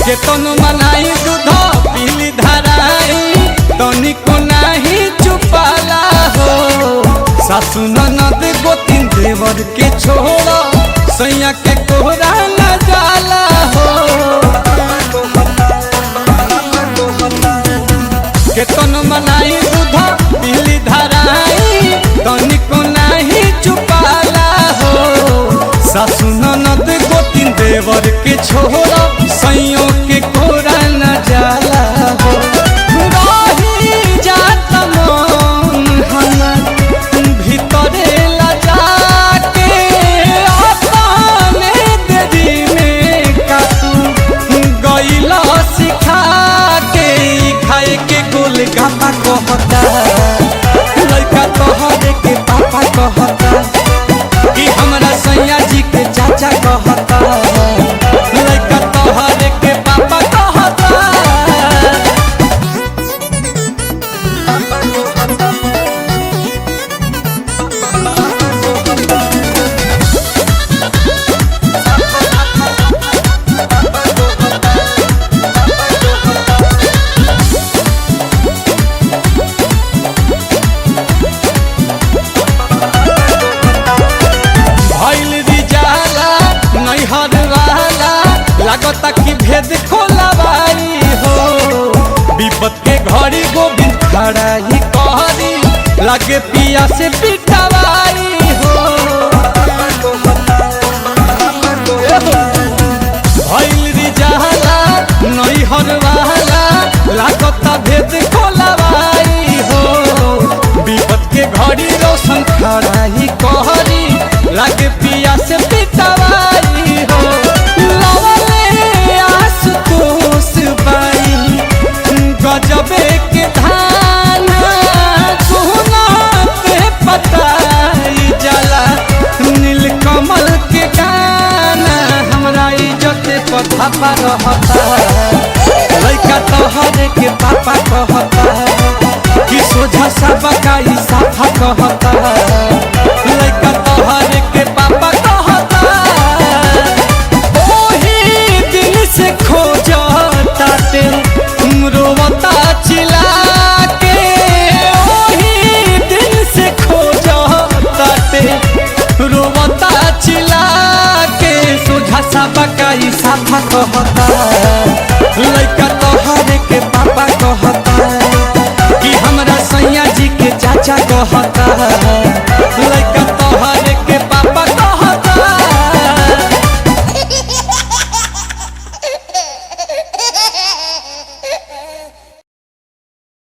केतन मनाई दूध पीली धराई तनिको नहीं चुपाला हो। सासु ननद गोतिन देवर के छोड़ा सैया के कोहरा न जाला हो। केतन मनाई दूध पीली धराई तनिको नहीं चुपाला हो। सासु ननद गोतिन देवर के छोड़ा सैयों के कोहरा न जाला हो। रही जात मन हमर भीतरे लजा के अपने देरी में कातू गइला सिखा के खाए के गोलगप्पा कहता लड़का तोहरे के पापा कहता कि हमरा सैया जी के चाचा कहता लड़का तोहरे के पापा कहता। लागता कि भेद खोलवाई हो। विपत के घड़ी गोविंद खड़ा ही कहरी लागे पिया से पिटवाई हो। भइल रिजाला नैहर वाला लागता भेद खोलवाई हो। विपत के घड़ी रोशन खड़ा ही कहरी लागे पिया से पिटवाई हो। गजबे के धान सोना पे पताई जाला नीलकमल के गाना हमरा इज्जत पथा पर रहता लड़का तोहरे के पापा कहता कि सोझा सब का ई साफा कहता लड़का तोहरे के पापा कहता। ओही दिल से खोजता ते रोवता चिल्ला के ओही दिल से खोजता ते रोवता चिल्ला के सोझा साबा का ई साफा कहता लड़का तोहरे के पापा कहता कि हमरा सैया जी के चाचा कहता।